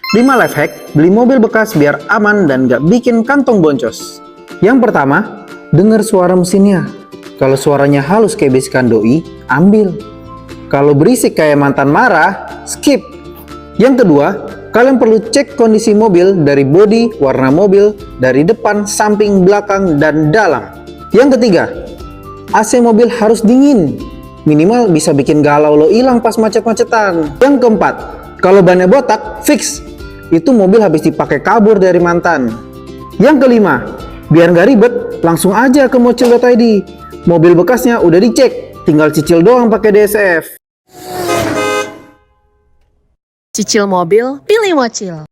5 life hack beli mobil bekas biar aman dan gak bikin kantong boncos. Yang pertama, denger suara mesinnya. Kalau suaranya halus kayak bisikan doi, ambil. Kalau berisik kayak mantan marah, skip. Yang kedua, kalian perlu cek kondisi mobil dari bodi, warna mobil, dari depan, samping, belakang, dan dalam. Yang ketiga, AC mobil harus dingin. Minimal bisa bikin galau lo hilang pas macet-macetan. Yang keempat, kalau bannya botak, fix. Itu mobil habis dipakai kabur dari mantan. Yang kelima, biar nggak ribet, langsung aja ke mocil.id. Mobil bekasnya udah dicek, tinggal cicil doang pakai DSF. Cicil mobil, pilih Mocil.